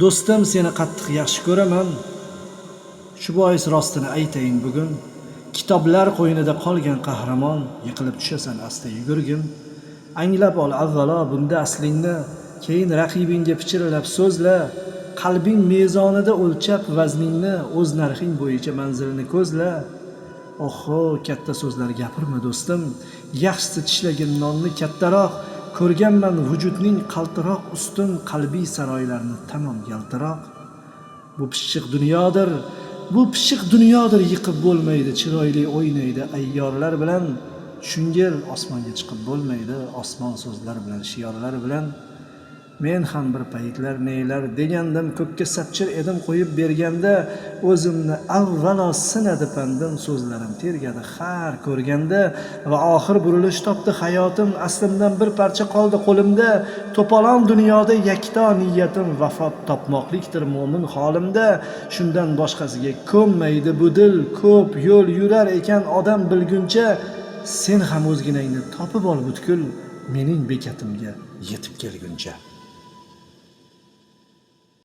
Do'stim, seni qattiq yaxshi ko'raman. Shu bois rostini aytayin bugun. Kitoblar qo'ynida qolgan qahramon, yiqilib tushasan asta yugurgin. Anglab ol avvalo bunda aslingni, keyin raqibingga pichirlab so'zla. Qalbing mezonida o'lchab vazningni, o'z narxing bo'yicha manzilni ko'zla. Oho, katta so'zlar gapirma do'stim. Yaxshisi tishlagin nonni kattaroq. Ko'rganman vujudning qaltiroq ustun qalbiy saroylarni tamom yaltiroq. Bu pishiq dunyodir, yiqib bo'lmaydi, chiroyli o'ynaydi ayyorlar bilan. Shungil osmonga chiqib bo'lmaydi, osmon so'zlar bilan, shiorlar bilan. Men ham bir paytlar neylar degandim, ko'kka sapchir edim qo'yib berganda, o'zimni avvalo sinadi pandim, so'zlarim tergadi har ko'rganda va oxir burilish topdi hayotim, aslimdan bir parcha qoldi qo'limda. To'polon dunyoda yakto niyatim vafot topmoqlikdir mo'min holimda. Shundan boshqasiga ko'nmaydi bu dil, ko'p yo'l yurar ekan odam bilguncha. Sen ham o'zginangni topib ol butkul, mening bekatimga yetib kelguncha.